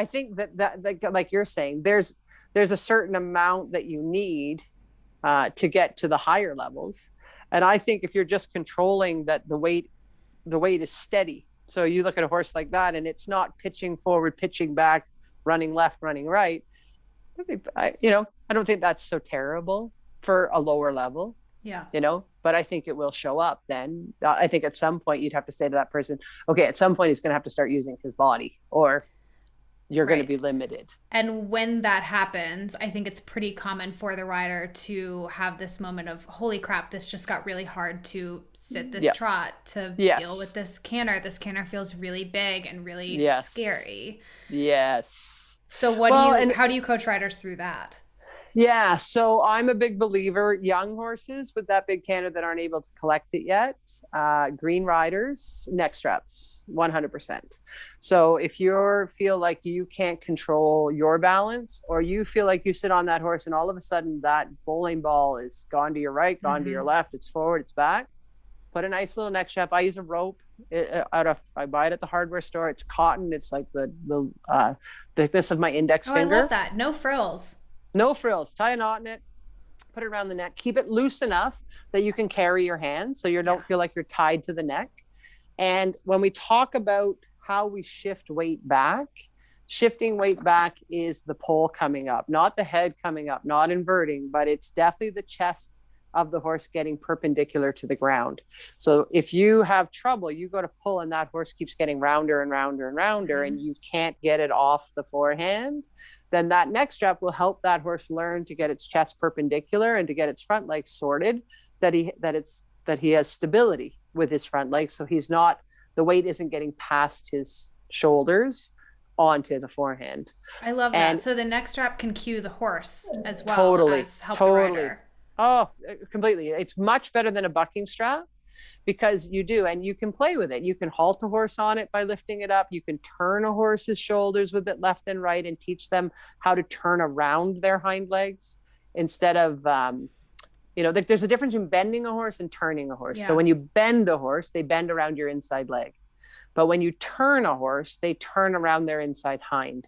think that like you're saying, there's a certain amount that you need to get to the higher levels. And I think if you're just controlling that the weight is steady. So you look at a horse like that and it's not pitching forward, pitching back, running left, running right. I don't think that's so terrible for a lower level.
Yeah.
You know, but I think it will show up then. I think at some point you'd have to say to that person, okay, at some point he's going to have to start using his body, or you're going to be limited.
And when that happens, I think it's pretty common for the rider to have this moment of, holy crap, this just got really hard to sit this trot, to deal with this canter. This canter feels really big and really scary.
Yes.
So how do you coach riders through that?
Yeah, so I'm a big believer, young horses with that big canter that aren't able to collect it yet, green riders, neck straps, 100%. So if you feel like you can't control your balance, or you feel like you sit on that horse and all of a sudden that bowling ball is gone to your right, gone to your left, it's forward, it's back, put a nice little neck strap. I use a rope I buy it at the hardware store. It's cotton. It's like the thickness of my index finger.
I love that. No frills.
No frills. Tie a knot in it, put it around the neck, keep it loose enough that you can carry your hands so you don't feel like you're tied to the neck. And when we talk about how we shift weight back, shifting weight back is the pole coming up, not the head coming up, not inverting, but it's definitely the chest of the horse getting perpendicular to the ground. So if you have trouble, you go to pull and that horse keeps getting rounder and rounder and rounder, and you can't get it off the forehand, then that neck strap will help that horse learn to get its chest perpendicular and to get its front legs sorted, that he has stability with his front legs. So the weight isn't getting past his shoulders onto the forehand.
I love that. So the neck strap can cue the horse as well as help the rider.
Oh, completely. It's much better than a bucking strap, because you can play with it. You can halt a horse on it by lifting it up. You can turn a horse's shoulders with it left and right and teach them how to turn around their hind legs instead of, there's a difference in bending a horse and turning a horse. Yeah. So when you bend a horse, they bend around your inside leg. But when you turn a horse, they turn around their inside hind.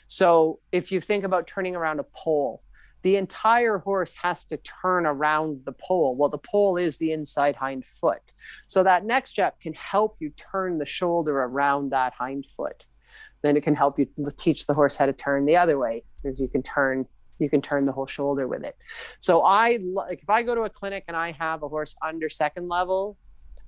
So if you think about turning around a pole, the entire horse has to turn around the pole. Well, the pole is the inside hind foot. So that neck strap can help you turn the shoulder around that hind foot. Then it can help you teach the horse how to turn the other way, because you can turn the whole shoulder with it. So if I go to a clinic and I have a horse under second level,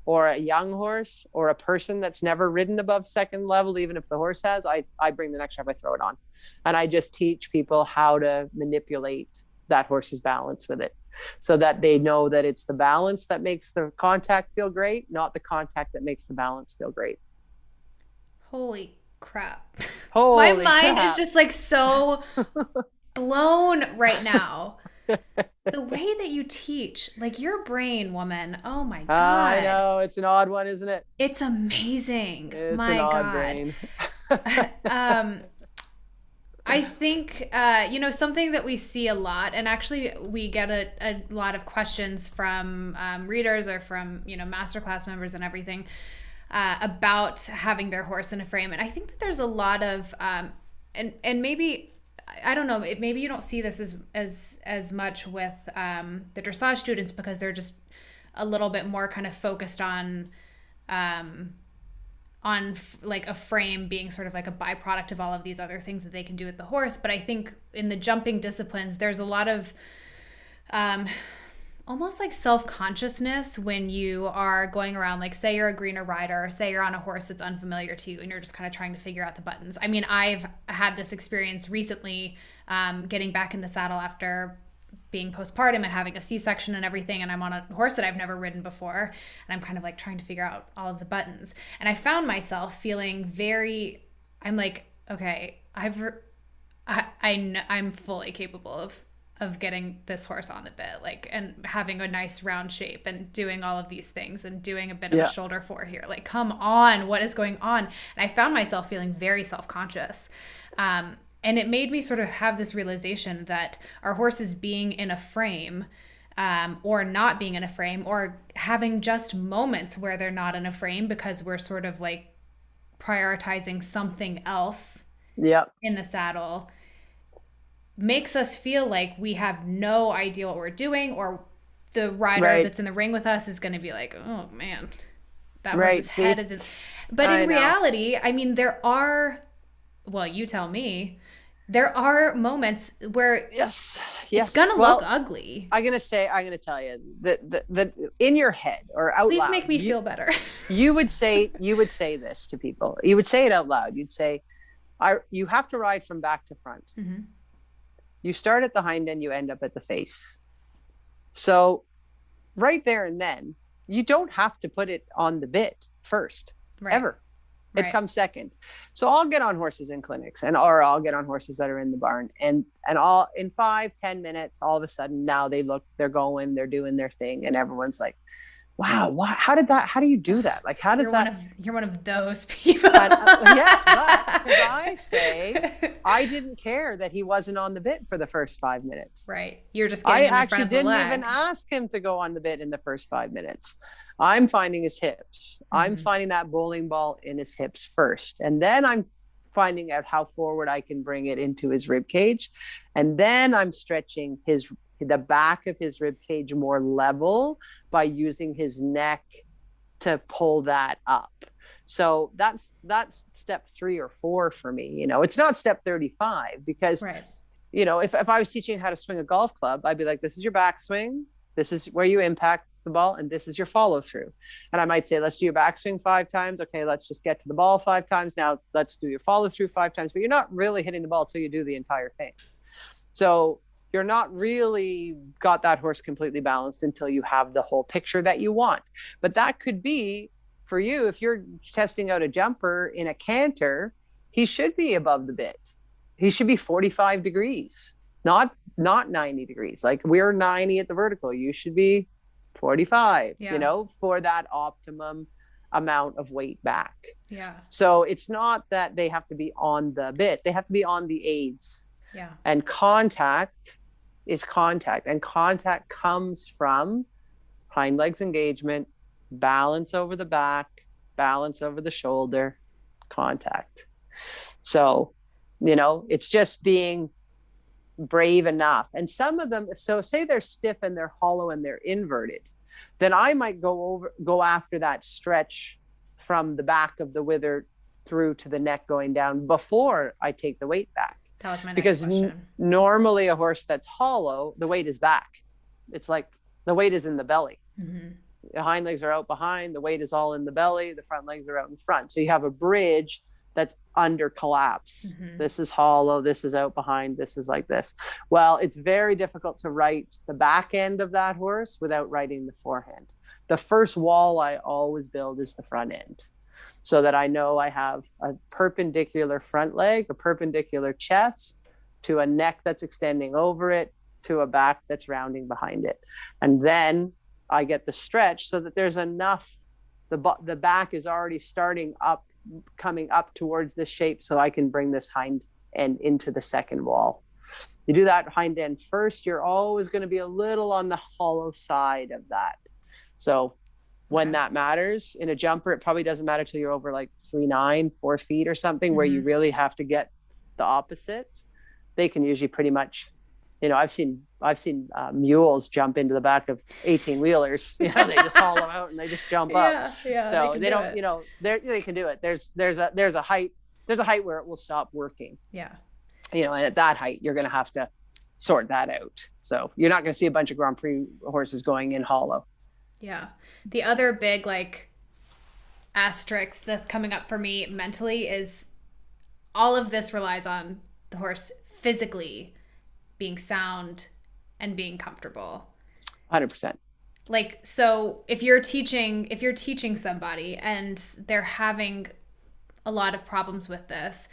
or a young horse, or a person that's never ridden above second level, even if the horse has, I bring the neck strap, I throw it on. And I just teach people how to manipulate that horse's balance with it, so that they know that it's the balance that makes the contact feel great, not the contact that makes the balance feel great.
Holy crap. My mind is just like so blown right now. The way that you teach, like your brain, woman. Oh my God.
I know. It's an odd one, isn't it?
It's amazing.
It's
my
an odd
God.
brain.
I think, something that we see a lot, and actually we get a lot of questions from readers or from, masterclass members and everything about having their horse in a frame. And I think that there's a lot of, and maybe, I don't know, maybe you don't see this as much with the dressage students because they're just a little bit more kind of focused on like a frame being sort of like a byproduct of all of these other things that they can do with the horse. But I think in the jumping disciplines, there's a lot of almost like self-consciousness when you are going around, like say you're a greener rider, or say you're on a horse that's unfamiliar to you and you're just kind of trying to figure out the buttons. I mean, I've had this experience recently getting back in the saddle after being postpartum and having a C-section and everything, and I'm on a horse that I've never ridden before, and I'm kind of like trying to figure out all of the buttons. And I found myself feeling I'm like, okay, I'm fully capable of getting this horse on the bit, like, and having a nice round shape and doing all of these things and doing a bit of a shoulder fore here. Like, come on, what is going on? And I found myself feeling very self-conscious. And it made me sort of have this realization that our horses being in a frame or not being in a frame or having just moments where they're not in a frame because we're sort of like prioritizing something else in the saddle makes us feel like we have no idea what we're doing, or the rider that's in the ring with us is going to be like, oh man, that horse's head isn't. But in reality, I mean, well, you tell me, there are moments where it's going to look ugly.
I'm going to tell you that in your head or out loud.
Please make me feel better.
you would say this to people. You would say it out loud. You'd say, you have to ride from back to front. Mm-hmm. You start at the hind end, you end up at the face. So right there and then, you don't have to put it on the bit first, ever. It comes second. So I'll get on horses in clinics or I'll get on horses that are in the barn and all in 5-10 minutes, all of a sudden now they're going, they're doing their thing. And everyone's like, wow, how do you do that? Like, how does
you're one of those people.
But I say, I didn't care that he wasn't on the bit for the first 5 minutes.
Right. You're just getting in front of the leg.
I actually didn't even ask him to go on the bit in the first 5 minutes. I'm finding his hips. Mm-hmm. I'm finding that bowling ball in his hips first. And then I'm finding out how forward I can bring it into his rib cage. And then I'm stretching the back of his rib cage more level by using his neck to pull that up. So that's step 3 or 4 for me. It's not step 35 because, if I was teaching how to swing a golf club, I'd be like, this is your backswing. This is where you impact the ball. And this is your follow through. And I might say, let's do your backswing 5 times. Okay, let's just get to the ball 5 times. Now let's do your follow through 5 times, but you're not really hitting the ball till you do the entire thing. So you're not really got that horse completely balanced until you have the whole picture that you want. But that could be for you, if you're testing out a jumper in a canter, he should be above the bit. He should be 45 degrees, not 90 degrees. Like we're 90 at the vertical. You should be 45, for that optimum amount of weight back.
Yeah.
So it's not that they have to be on the bit. They have to be on the aids.
Yeah.
And contact is contact, and contact comes from hind legs engagement, balance over the back, balance over the shoulder, contact. So, it's just being brave enough. And some of them, so say they're stiff and they're hollow and they're inverted, then I might go after that stretch from the back of the wither through to the neck going down before I take the weight back.
That was my next
because
question.
Normally a horse that's hollow, the weight is back. It's like the weight is in the belly. Mm-hmm. The hind legs are out behind. The weight is all in the belly. The front legs are out in front. So you have a bridge that's under collapse. Mm-hmm. This is hollow. This is out behind. This is like this. Well, it's very difficult to write the back end of that horse without writing the forehand. The first wall I always build is the front end, so that I know I have a perpendicular front leg, a perpendicular chest, to a neck that's extending over it, to a back that's rounding behind it. And then I get the stretch so that there's enough, the back is already starting up, coming up towards this shape, so I can bring this hind end into the second wall. You do that hind end first, you're always going to be a little on the hollow side of that. So when that matters in a jumper, it probably doesn't matter till you're over like 3'9", 4 feet or something, where you really have to get the opposite. They can usually pretty much, you know, I've seen mules jump into the back of 18 wheelers. You know, they just haul them out and they just jump up.
Yeah.
So they don't, you know, they can do it. There's a height where it will stop working.
Yeah.
You know, and at that height, you're going to have to sort that out. So you're not going to see a bunch of Grand Prix horses going in hollow.
Yeah. The other big like asterisk that's coming up for me mentally is all of this relies on the horse physically being sound and being comfortable.
100%.
Like, so if you're teaching somebody and they're having a lot of problems with this,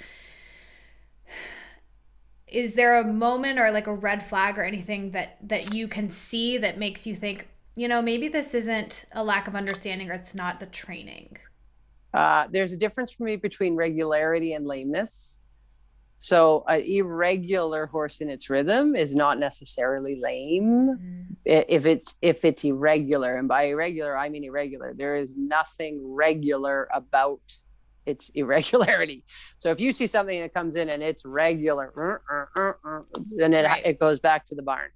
is there a moment or like a red flag or anything that you can see that makes you think, you know, maybe this isn't a lack of understanding or it's not the training?
There's a difference for me between regularity and lameness. So an irregular horse in its rhythm is not necessarily lame. If it's irregular, and by irregular, I mean irregular. There is nothing regular about its irregularity. So if you see something that comes in and it's regular, then it goes back to the barn.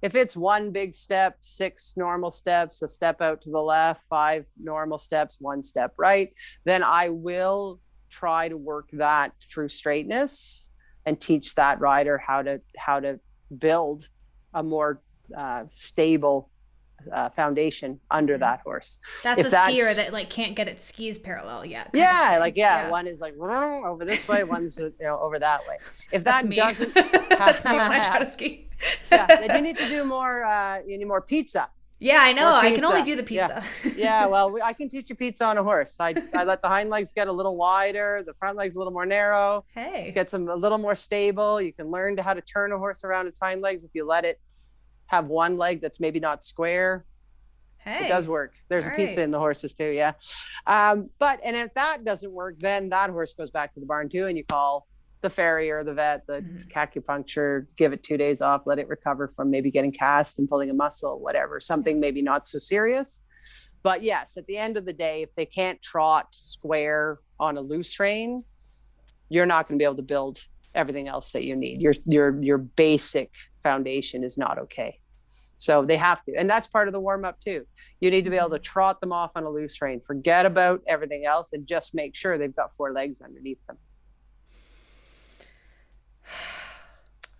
If it's one big step, 6 normal steps, a step out to the left, 5 normal steps, 1 step right, then I will try to work that through straightness and teach that rider how to build a more stable foundation under that horse.
That's skier that like can't get its skis parallel yet.
One is like over this way, one's over that way. If that doesn't,
that's me when I try to ski.
Then you need to do more. You need more pizza.
Yeah, I know. I can only do the pizza.
Well, I can teach you pizza on a horse. I let the hind legs get a little wider, the front legs a little more narrow.
Hey,
gets them a little more stable. You can learn how to turn a horse around its hind legs if you let it have one leg that's maybe not square. It does work. There's a pizza in the horses too. Yeah. And if that doesn't work, then that horse goes back to the barn too. And you call the farrier, the vet, the acupuncture, give it 2 days off, let it recover from maybe getting cast and pulling a muscle, whatever, something maybe not so serious. But yes, at the end of the day, if they can't trot square on a loose rein, you're not going to be able to build everything else that you need. Your basic foundation is not okay. So they have to, and that's part of the warm up too. You need to be able to trot them off on a loose rein, forget about everything else, and just make sure they've got 4 legs underneath them.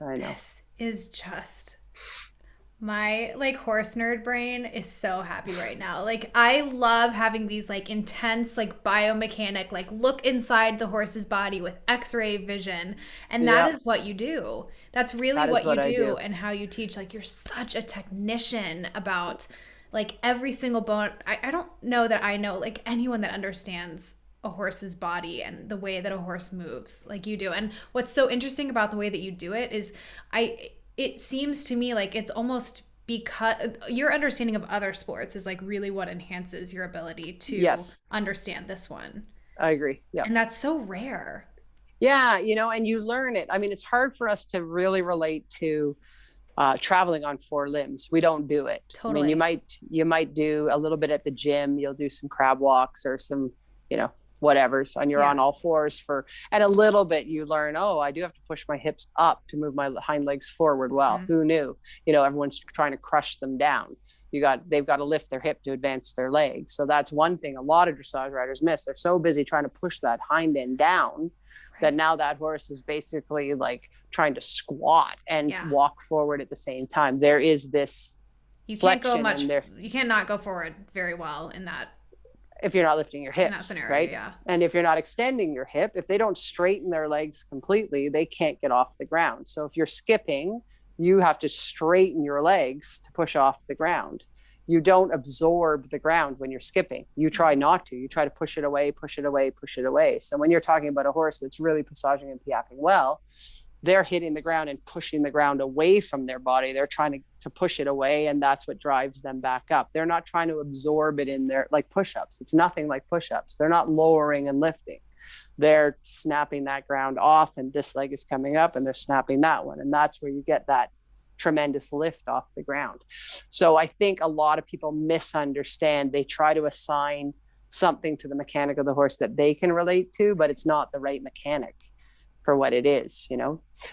I know.
This is just my like horse nerd brain is so happy right now. Like I love having these like intense like biomechanic, like look inside the horse's body with x-ray vision. And that is what you do. That's really what you do and how you teach. Like you're such a technician about like every single bone. I don't know that I know like anyone that understands a horse's body and the way that a horse moves like you do. And what's so interesting about the way that you do it is it seems to me like it's almost because your understanding of other sports is like really what enhances your ability to understand this one.
I agree. Yeah.
And that's so rare.
Yeah. And you learn it. I mean, it's hard for us to really relate to traveling on 4 limbs. We don't do it.
Totally.
I mean, you might do a little bit at the gym. You'll do some crab walks or some, whatever's, and you're on all 4s and a little bit you learn, I do have to push my hips up to move my hind legs forward. Well, who knew? Everyone's trying to crush them down. They've got to lift their hip to advance their legs. So that's one thing a lot of dressage riders miss. They're so busy trying to push that hind end down that now that horse is basically like trying to squat and walk forward at the same time. There is this
you can't go much you cannot go forward very well in that
if you're not lifting your hips,
in that scenario,
right? Yeah. And if you're not extending your hip, if they don't straighten their legs completely, they can't get off the ground. So if you're skipping, you have to straighten your legs to push off the ground. You don't absorb the ground when you're skipping. You try not to. You try to push it away, push it away, push it away. So when you're talking about a horse that's really passaging and piaffing well, they're hitting the ground and pushing the ground away from their body. They're trying to push it away, and that's what drives them back up. They're not trying to absorb it in there like push-ups. It's nothing like push-ups. They're not lowering and lifting. they're snapping that ground off, and this leg is coming up and they're snapping that one. And that's where you get that tremendous lift off the ground. So I think a lot of people misunderstand. They try to assign something to the mechanic of the horse that they can relate to, but it's not the right mechanic for what it is.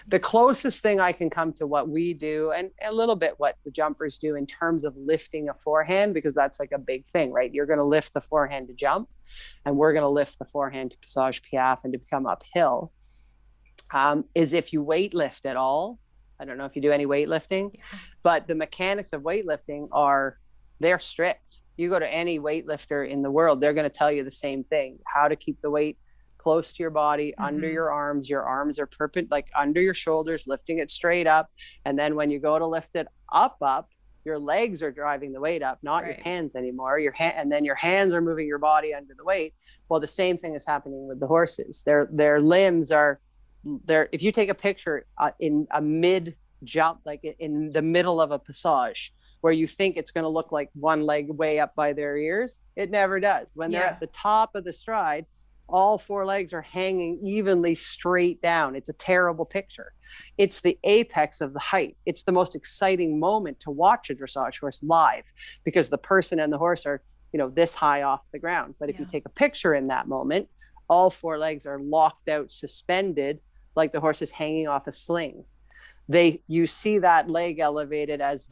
The closest thing I can come to what we do, and a little bit what the jumpers do in terms of lifting a forehand, because that's like a big thing, right? You're going to lift the forehand to jump, and we're going to lift the forehand to passage piaffe and to become uphill, is if you weight lift at all. I don't know if you do any weightlifting, but the mechanics of weightlifting they're strict. You go to any weightlifter in the world, they're going to tell you the same thing: how to keep the weight close to your body, under your arms. Your arms are like under your shoulders, lifting it straight up. And then when you go to lift it up, your legs are driving the weight up, not your hands anymore. And then your hands are moving your body under the weight. Well, the same thing is happening with the horses. Their limbs if you take a picture in a mid jump, like in the middle of a passage, where you think it's going to look like one leg way up by their ears, it never does. When they're at the top of the stride, all four legs are hanging evenly straight down. It's a terrible picture. It's the apex of the height. It's the most exciting moment to watch a dressage horse live, because the person and the horse are, this high off the ground. But if you take a picture in that moment, all four legs are locked out, suspended, like the horse is hanging off a sling. You see that leg elevated as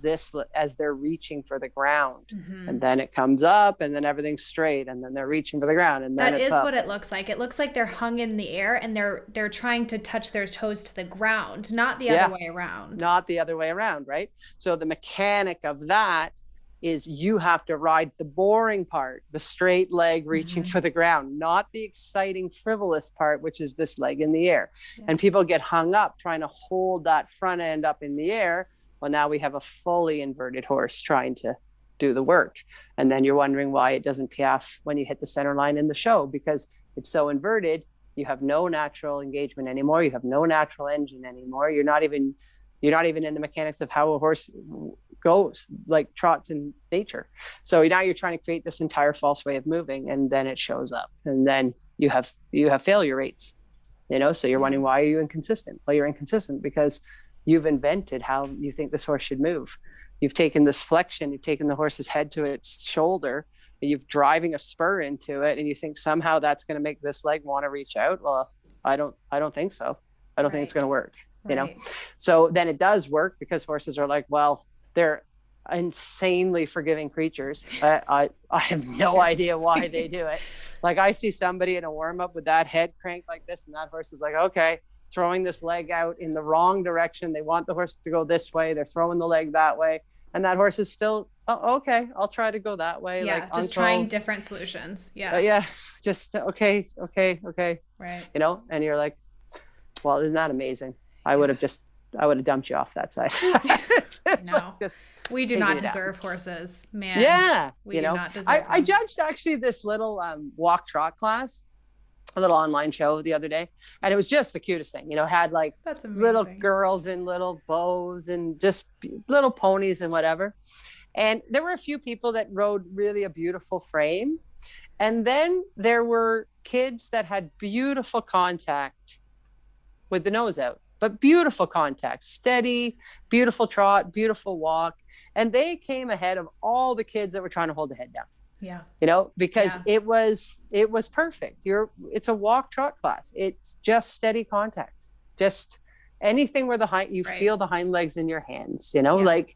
they're reaching for the ground, and then it comes up, and then everything's straight, and then they're reaching for the ground, and then
that
it's
is
up.
what it looks like. It looks like they're hung in the air, and they're trying to touch their toes to the ground, not the other way around.
Not the other way around, right? So the mechanic of that is you have to ride the boring part, the straight leg reaching for the ground, not the exciting, frivolous part, which is this leg in the air. And people get hung up trying to hold that front end up in the air. Well, now we have a fully inverted horse trying to do the work. And then you're wondering why it doesn't piaffe when you hit the center line in the show, because it's so inverted. You have no natural engagement anymore. You have no natural engine anymore. You're not even in the mechanics of how a horse goes, like trots in nature. So now you're trying to create this entire false way of moving, and then it shows up, and then you have failure rates, so you're wondering, why are you inconsistent? Well, you're inconsistent because you've invented how you think this horse should move. You've taken this flexion, you've taken the horse's head to its shoulder, and you've driving a spur into it, and you think somehow that's going to make this leg want to reach out. Well, I don't think so. I don't think it's going to work. So then it does work, because horses are like, well, they're insanely forgiving creatures. I have no idea why they do it. Like, I see somebody in a warm-up with that head cranked like this, and that horse is like, okay, throwing this leg out in the wrong direction. They want the horse to go this way. They're throwing the leg that way. And that horse is still, oh, okay, I'll try to go that way.
Yeah,
like,
just trying different solutions.
Just okay.
Right.
And you're like, well, isn't that amazing? I would have dumped you off that side.
No, we do not deserve horses, man.
Yeah.
We do not deserve
I judged actually this little walk trot class, a little online show the other day, and it was just the cutest thing. Had like little girls in little bows and just little ponies and whatever. And there were a few people that rode really a beautiful frame. And then there were kids that had beautiful contact with the nose out, but beautiful contact, steady, beautiful trot, beautiful walk. And they came ahead of all the kids that were trying to hold the head down.
Yeah.
Because it was perfect. It's a walk trot class. It's just steady contact. Just anything where feel the hind legs in your hands, like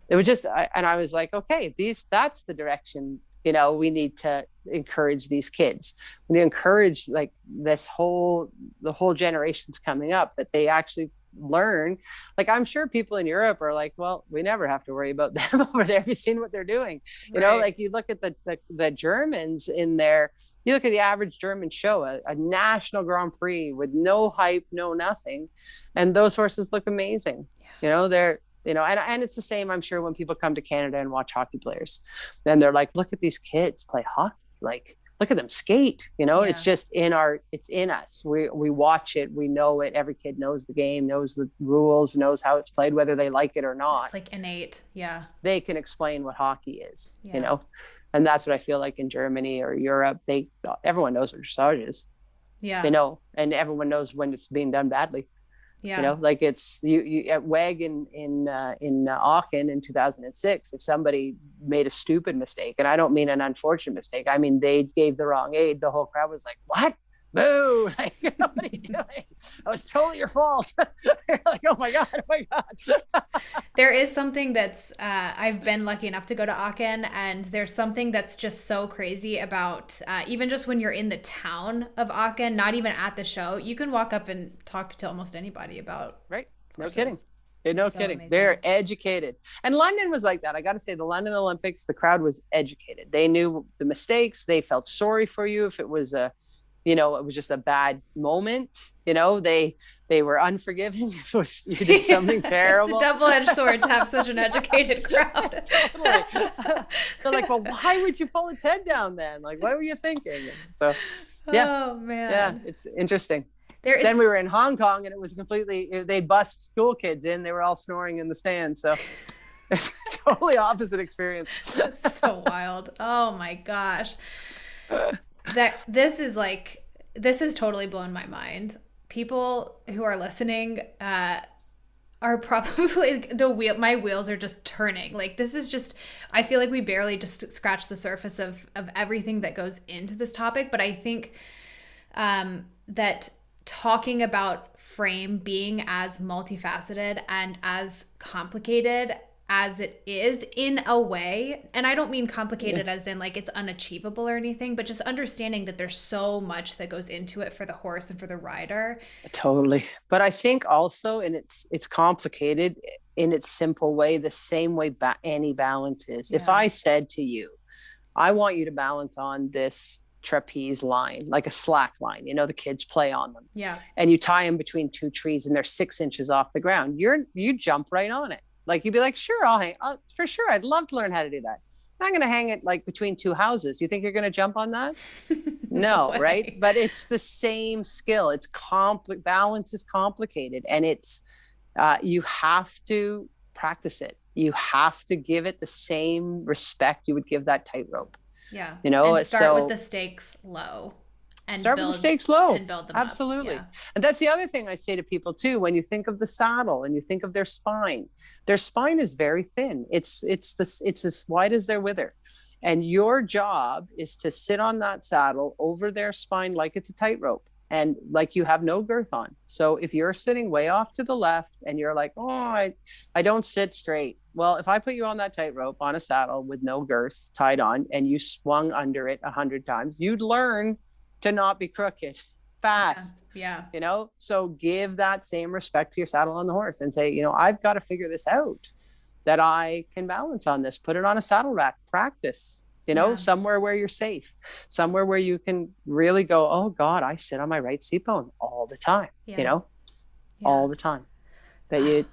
it was just, and I was like, okay, that's the direction, we need to encourage these kids. We need to encourage like the whole generations coming up, that they actually learn. Like, I'm sure people in Europe are like, well, we never have to worry about them over there. Have you seen what they're doing? Like you look at the Germans in there, you look at the average German show, a national Grand Prix with no hype, no nothing. And those horses look amazing. They're, and it's the same, I'm sure, when people come to Canada and watch hockey players, then they're like, look at these kids play hockey. Like, look at them skate, It's just it's in us. We watch it. We know it. Every kid knows the game, knows the rules, knows how it's played, whether they like it or not.
It's like innate. Yeah.
They can explain what hockey is, and that's what I feel like in Germany or Europe, everyone knows what dressage is.
Yeah.
And everyone knows when it's being done badly.
Yeah.
Like it's you at WEG in Aachen in 2006, if somebody made a stupid mistake, and I don't mean an unfortunate mistake, I mean, they gave the wrong aid, the whole crowd was like, what? Boo! Like, what are you doing? It was totally your fault. You're like, oh my God.
There is something that's, I've been lucky enough to go to Aachen, and there's something that's just so crazy about, even just when you're in the town of Aachen, not even at the show, you can walk up and talk to almost anybody about.
Right. No
horses.
kidding. No
So
kidding.
amazing.
They're educated. And London was like that. I got to say, the London Olympics, the crowd was educated. They knew the mistakes. They felt sorry for you if it was it was just a bad moment. They were unforgiving if you did something terrible.
It's a double-edged sword to have such an educated crowd.
Totally. They're like, well, why would you pull its head down then? Like, what were you thinking? So, yeah.
Oh man.
Yeah, it's interesting.
Then
we were in Hong Kong, and it was they bust school kids in. They were all snoring in the stands. So it's totally opposite experience.
That's so wild. Oh my gosh. This has totally blown my mind. People who are listening are probably my wheels are just turning. Like, this is just, I feel like we barely just scratched the surface of everything that goes into this topic. But I think that talking about frame being as multifaceted and as complicated as it is in a way, and I don't mean complicated as in like it's unachievable or anything, but just understanding that there's so much that goes into it for the horse and for the rider.
Totally. But I think also, and it's complicated in its simple way, the same way any balance is. If I said to you, I want you to balance on this trapeze line, like a slack line, the kids play on them.
Yeah.
And you tie them between two trees and they're 6 inches off the ground. You jump right on it. Like, you'd be like, sure, for sure. I'd love to learn how to do that. I'm going to hang it like between two houses. You think you're going to jump on that? No, right? But it's the same skill. It's balance is complicated, and it's, you have to practice it. You have to give it the same respect you would give that tightrope.
Yeah.
And
start with the stakes low. And
start with the stakes low.
And build them
Absolutely.
up. Yeah.
And that's the other thing I say to people too, when you think of the saddle and you think of their spine is very thin. It's as wide as their wither. And your job is to sit on that saddle over their spine like it's a tightrope, and like you have no girth on. So if you're sitting way off to the left and you're like, oh, I don't sit straight. Well, if I put you on that tightrope on a saddle with no girth tied on and you swung under it 100 times, you'd learn to not be crooked fast.
Yeah.
So give that same respect to your saddle on the horse and say, I've got to figure this out, that I can balance on this, put it on a saddle rack, practice, somewhere where you're safe, somewhere where you can really go, oh God, I sit on my right seat bone all the time, all the time, that you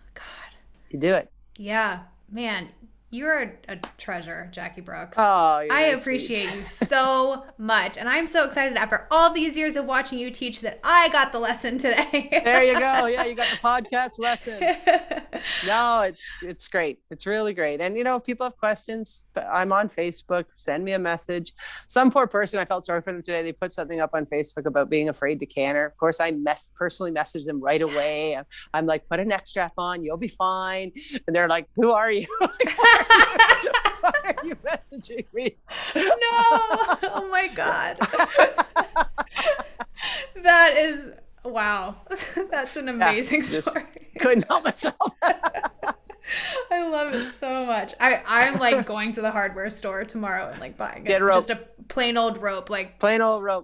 do it.
Yeah, man. You're a treasure, Jacquie Brooks.
Oh,
I appreciate you so much. And I'm so excited after all these years of watching you teach that I got the lesson today.
There you go. Yeah, you got the podcast lesson. No, it's great. It's really great. And, if people have questions, I'm on Facebook. Send me a message. Some poor person, I felt sorry for them today. They put something up on Facebook about being afraid to canter. Of course, I personally messaged them right away. I'm like, put a neck strap on. You'll be fine. And they're like, who are you? Why are you messaging me?
No. Oh my God. That is, wow. That's an amazing story.
Couldn't help myself.
I love it so much. I'm like going to the hardware store tomorrow and like buying
just
a plain old rope,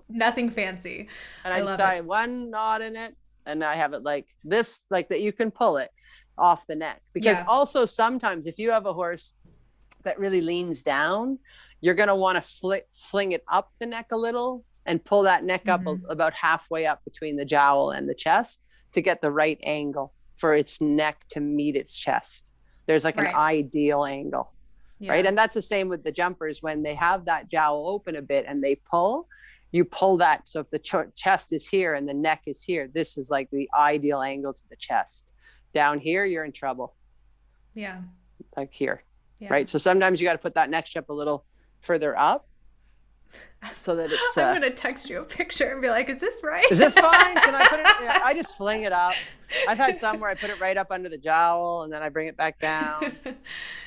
nothing fancy.
And I just tie one knot in it, and I have it like this, like that you can pull it off the neck. Because also sometimes if you have a horse that really leans down, you're going to want to fling it up the neck a little and pull that neck up about halfway up between the jowl and the chest to get the right angle for its neck to meet its chest. There's like an ideal angle, right? And that's the same with the jumpers. When they have that jowl open a bit and they pull, you pull that. So if the chest is here and the neck is here, this is like the ideal angle to the chest. Down here, you're in trouble.
Yeah.
Like here. Yeah. Right. So sometimes you got to put that neck strap a little further up so that it's.
I'm gonna text you a picture and be like, "Is this right?
Is this fine? Can I put it?" Yeah, I just fling it up. I've had some where I put it right up under the jowl and then I bring it back down.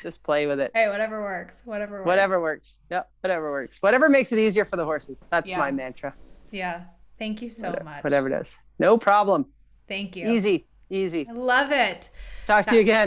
Just play with it.
Hey, whatever works. Whatever works.
Yep, whatever works. Whatever makes it easier for the horses. That's my mantra.
Yeah. Thank you so much.
Whatever it is. No problem.
Thank you.
Easy.
I love it.
Talk to you again.